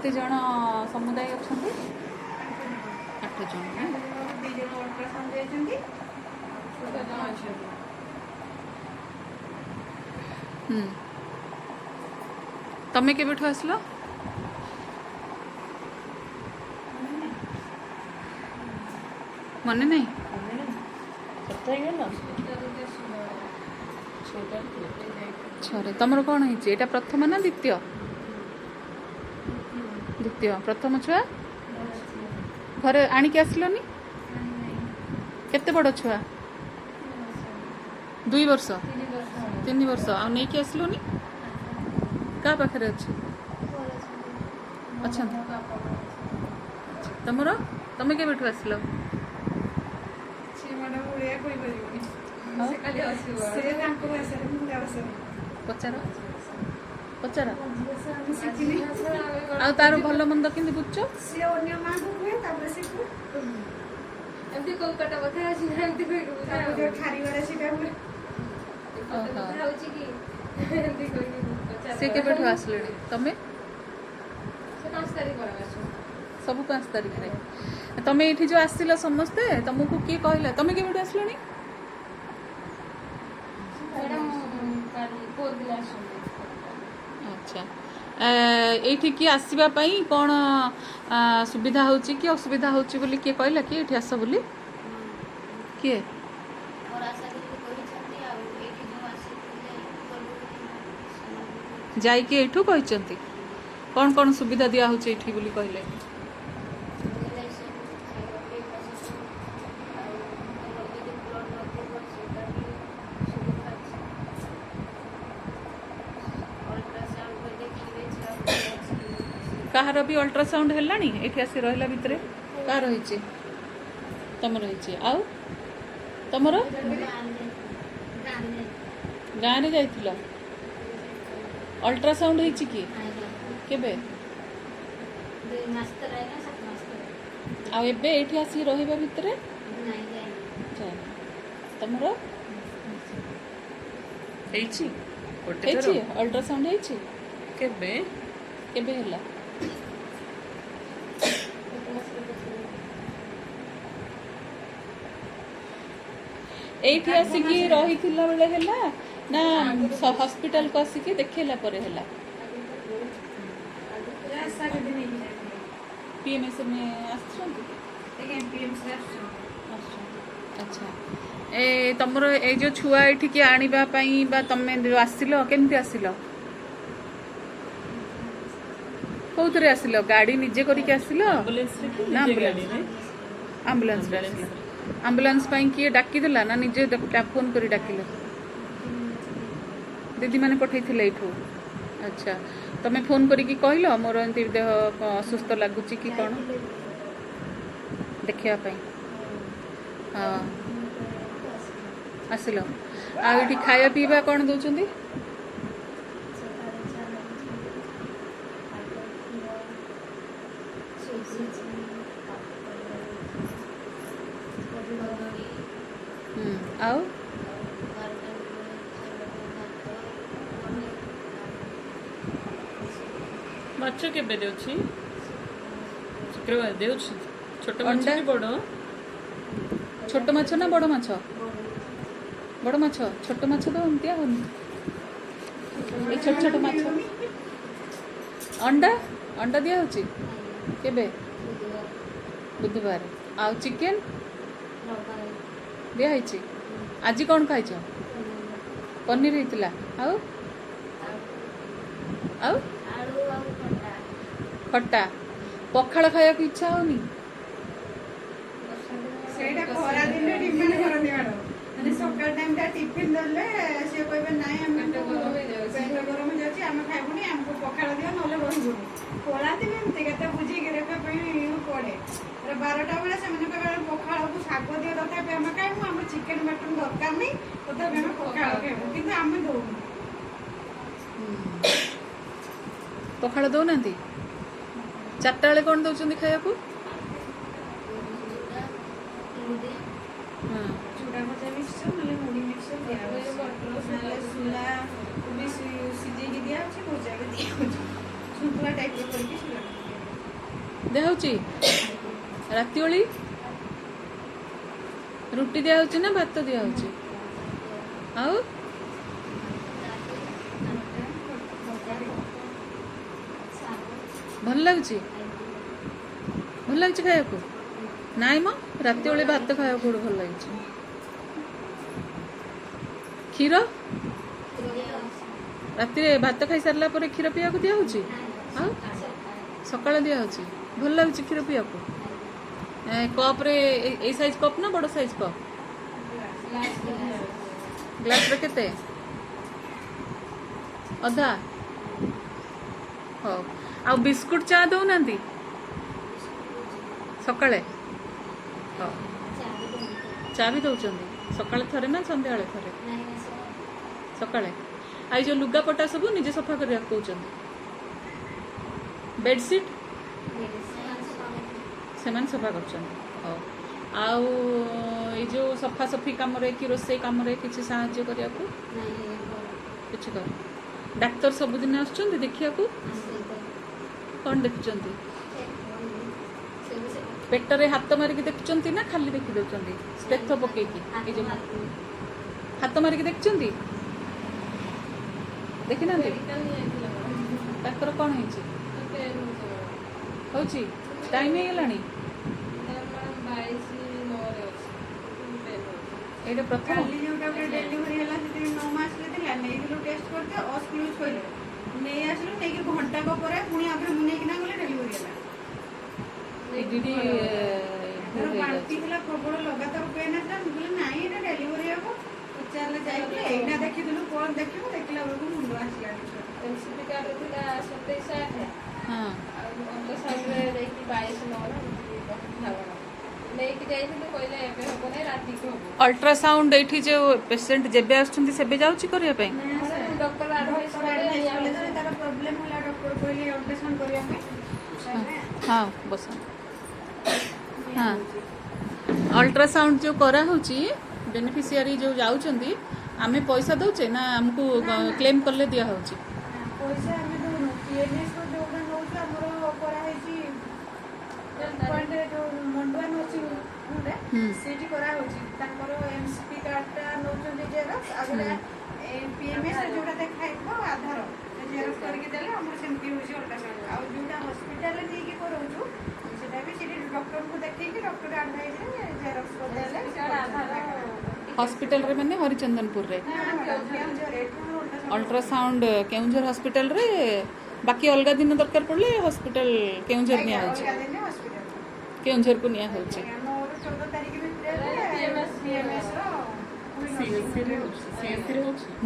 केते जन समुदाय अच्छा 8 जन तमें केबेठु आसलो मन नहीं छे तुम कौन है प्रथम ना द्वितीय द्वितीय प्रथम छुआ घर आणिक आसलनी केते बड़ छुआ 2 वर्ष 3 वर्ष आ नहीं कि आसलनी क्या पाखे अच्छे अच्छा तुमर तुम के आसल पचार पचार आ तार भल मंद कि बुझ से केबेठु आसले तमें सब 5 तारीख रे तमें ये जो आसिल समस्ते तुमको किए कहला तमें केबेठु आसलनी अच्छा ये कि आसवा कौन सुविधा होची कि असुविधा होची बोली किए कहला कि ये आस बोली किए जाइए एठू कहते कौन कौन सुविधा दिया होची एठी बोली कहले कहार भी अल्ट्रासाउंड है ये आसी रहा भितर क्या रही तुम रही आउ तुम गाँव में जाइल अल्ट्रासाउंड है कि केबे आउ एबे एठी आसी रहिबा भितरे तुमर अल्ट्रासाउंड है केबे केबे हला एठी आसिकी रही थिला बेले हला ना हॉस्पिटल को आसिकी देखेला परे हला पीएमएस में अच्छा ए तमरो ए जो छुआ एठी की आनिबा पई बा तमे आसिलो केमती आसिलो कौथरे आसिलो गाड़ी निजे करी के आसिलो ना एम्बुलेंस रे आसिलो एम्बुलेंस पाई किए डाकी देला ना निजे फोन करी डाकिलो दीदी माने पठै थिले इठू अच्छा तमे फोन करी की कहलो मोर एंती देह असुस्थ लागुची कि कोन देखिया पाई हां आसिलो आ इठी खाया पीबा कोन दोचंदी आओ माछ केबे देउछि शुक्रवार देउछि छोट माछ कि बड़ छोट माछ ना बड़ माछ छोट माछ तो दिया होनी ए छोट छोट माछ अंडा अंडा दिया होछि केबे बुधवार आउ चिकन दिया होछि आज कौन खाइछ पनीर होइतिला आउ आउ खट्टा पखाड़ खाया को इच्छा होनी सेटा खरा दिन डिमांड करनी मैडम माने सकाळ टाइम दा टिफिन दले से कहबे नाही हम पेट गरम हो जाची हम खाइबुनी हमको पखाड़ दियो नले रहिबुनी कोला दिन एमते कते बुझी के रेखा पई पड़े रे 12टा बेला से माने कहबे पखाड़ को साग दियो तथा हम खाइबु हम चिकन मटन दरकार नहीं तथा हम पखाड़ खाइबु किंतु हम दोनु पखाड़ दो नांती 4टा बेले कौन दौरान खाया को चूड़ा भजा मिक्सचर ना मुड़ी मिक्सचर दिया सुला भी सिझे दिया भजा भी दिया सन्तुला टाइप करके ଦିଆହେଉଛି ରାତି ଓଳି ରୁଟି ଦିଆହେଉଛି ନା ଭାତ ଦିଆହେଉଛି? ଆଉ ଭଲ ଲାଗୁଛି? ଭଲ ଲାଗୁଛି ଖାଇବାକୁ? ନାଇଁ ମ ରାତି ଓଳି ଭାତ ଖାଇବାକୁ କୋଉଠି ଭଲ ଲାଗୁଛି? କ୍ଷୀର ରାତିରେ ଭାତ ଖାଇସାରିଲା ପରେ କ୍ଷୀର ପିଇବାକୁ ଦିଆହେଉଛି? ଆଉ ସକାଳେ ଦିଆହେଉଛି? ଭଲ ଲାଗୁଛି କ୍ଷୀର ପିଇବାକୁ? କପ୍ରେ ଏଇ ସାଇଜ୍ କପ୍ ନା ବଡ଼ ସାଇଜ୍ କପ୍? ଗ୍ଲାସରେ କେତେ? ଅଧା? ହଉ। ଆଉ ବିସ୍କୁଟ ଚା ଦଉନାହାନ୍ତି ସକାଳେ? ହଉ। ଚା ବି ଦଉଛନ୍ତି ସକାଳେ ଥରେ ନା ସନ୍ଧ୍ୟାବେଳେ ଥରେ? ସକାଳେ। ଆଉ ଏଇ ଯୋଉ ଲୁଗାପଟା ସବୁ ନିଜେ ସଫା କରିବାକୁ କହୁଛନ୍ତି? ବେଡସିଟ୍ ସେମାନେ ସଫା କରୁଛନ୍ତି? ହଉ। ଆଉ ଏଇ ଯୋଉ ସଫାସଫି କାମରେ କି ରୋଷେଇ କାମରେ କିଛି ସାହାଯ୍ୟ କରିବାକୁ? କିଛି କର। ଡାକ୍ତର ସବୁଦିନ ଆସୁଛନ୍ତି ଦେଖିବାକୁ? କ'ଣ ଦେଖୁଛନ୍ତି? ପେଟରେ ହାତ ମାରିକି ଦେଖୁଛନ୍ତି ନା ଖାଲି ଦେଖି ଦେଉଛନ୍ତି ସ୍ଟେଥ ପକେଇକି? ଏଇ ଯୋଉ ହାତ ମାରିକି ଦେଖିଛନ୍ତି? ଦେଖିନାହାନ୍ତି? ତାଙ୍କର କ'ଣ ହେଇଛି? ହଉଛି? ଟାଇମ୍ ହେଇଗଲାଣି? ଏଇଟା ପ୍ରଥମ? କାଲି ଯୋଉଟା ଗୋଟେ ଡେଲିଭରି ହେଲା ସେଠି 9 ମାସରେ ଥିଲା ନେଇଥିଲୁ ଟେଷ୍ଟ କରିତେ ଅସ୍କୁଲ କହିଲେ ନେଇ ଆସିଲୁ ନେଇକି ଘଣ୍ଟାକ ପରେ ପୁଣି ଆଉଥରେ ମୁଁ ନେଇକିନା ଗଲେ ଡେଲିଭରି ହେଲା। ଦିଦି ବାନ୍ତି ଥିଲା ପ୍ରବଳ ଲଗାତାର ପେନ୍ ଆସିଲା ମୁଁ କହିଲି ନାଇଁ ଏଇଟା ଡେଲିଭରି ହବ ପଚାରିଲେ ଯାଇଥିଲେ ଏଇଟା ଦେଖିଥିଲୁ କ'ଣ ଦେଖିବୁ ଦେଖିଲା ବେଳକୁ ମୁଣ୍ଡ ଆସିଲାଣି। ଏନ୍ସିପି କାର୍ଡ ଥିଲା 27/8 ହଁ ଆଉ ଅଲ୍ଟ୍ରାସାଉଣ୍ଡରେ ଯାଇକି 22/9 ନେଇକି ଯାଇଥିଲି କହିଲେ ଏବେ ହବ ନାହିଁ ରାତିକୁ ହବ। ଅଲ୍ଟ୍ରାସାଉଣ୍ଡ ଏଇଠି ଯୋଉ ପେସେଣ୍ଟ ଯେବେ ଆସୁଛନ୍ତି ସେବେ ଯାଉଛି କରିବା ପାଇଁ? ଡକ୍ଟର ଆଡଭାଇସ୍ କଲେ ତାର ପ୍ରୋବ୍ଲେମ ହେଲା ଡକ୍ଟର କହିଲେ ଅଲ୍ଟ୍ରାସାଉଣ୍ଡ କରିବା ପାଇଁ। ହଁ ବସ। ହଁ ଅଲ୍ଟ୍ରାସାଉଣ୍ଡ ଯୋଉ କରାହେଉଛି ବେନିଫିସିଆରୀ ଯୋଉ ଯାଉଛନ୍ତି ଆମେ ପଇସା ଦଉଛେ ନା ଆମକୁ କ୍ଲେମ୍ କଲେ ଦିଆହେଉଛି? ପଇସା ଆମେ ଦଉନୁ PNS ଯୋଉଟା ନଉଛୁ ଆମର କରାହେଇଛି ପଏଣ୍ଟରେ ଯୋଉ ମଣ୍ଡୁଆ ନର୍ସିଂ ହୋମରେ ସେଇଠି କରାହେଉଛି ତାଙ୍କର ଏନ୍ସିପି କାର୍ଡଟା ନଉଛନ୍ତି ଜେରକ୍ସ ଆଉ ଗୋଟେ PMS ଯୋଉଟା ଦେଖା ହେଇଥିବ ଆଧାର ଜେରକ୍ସ କରିକି ଦେଲେ ଆମର ସେମିତି ହେଉଛି ଅଲ୍ଟ୍ରାସାଉଣ୍ଡ। ଆଉ ଯୋଉଟା ହସ୍ପିଟାଲରେ ନେଇକି କରଉଛୁ ସେଟା ବି ସେଠି ଡକ୍ଟରଙ୍କୁ ଦେଖେଇକି ଡକ୍ଟର ଆଡଭାଇସରେ ଜେରକ୍ସ କରିଦେଲେ ଆଧାର ହସ୍ପିଟାଲରେ ମାନେ ହରିଚନ୍ଦନପୁରରେ ଅଲ୍ଟ୍ରାସାଉଣ୍ଡ କେଉଁଝର ହସ୍ପିଟାଲରେ ବାକି ଅଲଗା ଦିନ ଦରକାର ପଡ଼ିଲେ ହସ୍ପିଟାଲ କେଉଁଝର ନିଆହେଉଛି କେଉଁଝରକୁ ନିଆହେଉଛି। 14 ତାରିଖ ଭିତରେ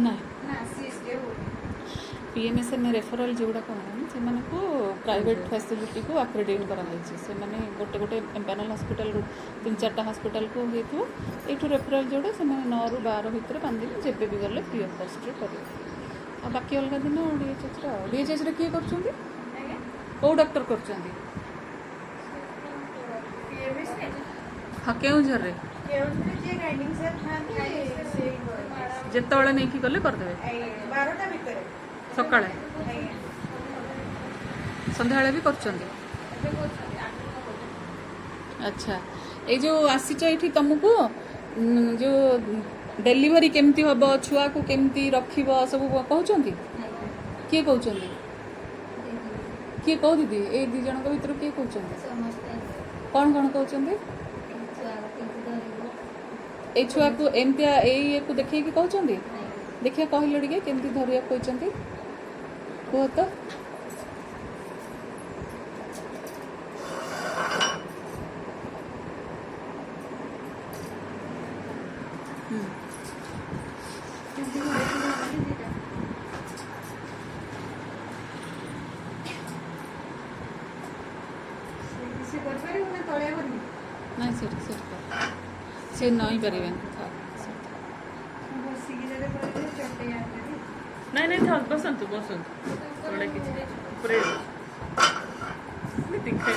ନା PMSN ରେଫରାଲ୍ ଯେଉଁଗୁଡ଼ାକ ସେମାନଙ୍କୁ ପ୍ରାଇଭେଟ୍ ଫ୍ୟାସିଲିଟିକୁ ଆକ୍ରେଡିଟ୍ କରାଯାଇଛି। ସେମାନେ ଗୋଟେ ଗୋଟେ ଏମ୍ପାନାଲ୍ ହସ୍ପିଟାଲରୁ 3-4ଟା ହସ୍ପିଟାଲକୁ ହେଇଥିବ ଏଇଠୁ ରେଫରାଲ୍ ଯେଉଁଟା ସେମାନେ 9ରୁ 12 ଭିତରେ 5 ଦିନ ଯେବେ ବି ଗଲେ ଫ୍ରି ଅଫ୍ କଷ୍ଟରେ କରିବେ। ଆଉ ବାକି ଅଲଗା ଦିନ DHHରେ ଆଉ DHHରେ କିଏ କରୁଛନ୍ତି? କେଉଁ ଡକ୍ଟର କରୁଛନ୍ତି? ହଁ କେଉଁଝରରେ ଯେତେବେଳେ ନେଇକି ଗଲେ କରିଦେବେ 12ଟା ଭିତରେ ସକାଳେ ସନ୍ଧ୍ୟାବେଳେ ବି କରୁଛନ୍ତି? ଆଚ୍ଛା ଏଇ ଯେଉଁ ଆସିଛ ଏଇଠି ତୁମକୁ ଯେଉଁ ଡେଲିଭରି କେମିତି ହେବ ଛୁଆକୁ କେମିତି ରଖିବ ସବୁ କହୁଛନ୍ତି? କିଏ କହୁଛନ୍ତି? କିଏ କହୁ ଦିଦି ଏଇ 2 ଜଣଙ୍କ ଭିତରୁ କିଏ କହୁଛନ୍ତି? କ'ଣ କହୁଛନ୍ତି? ଏଇ ଛୁଆକୁ ଏମିତିଆ ଏଇକୁ ଦେଖେଇକି କହୁଛନ୍ତି? ଦେଖିବା କହିଲ ଟିକେ କେମିତି ଧରିବାକୁ କହିଛନ୍ତି କୁହ ତ? ନାଇଁ ସେଠି ସେ ନଇଁ ପାରିବେନି। ନାଇଁ ବସନ୍ତୁ ତଳେ କିଛି ଉପରେ ଦେଖାଇ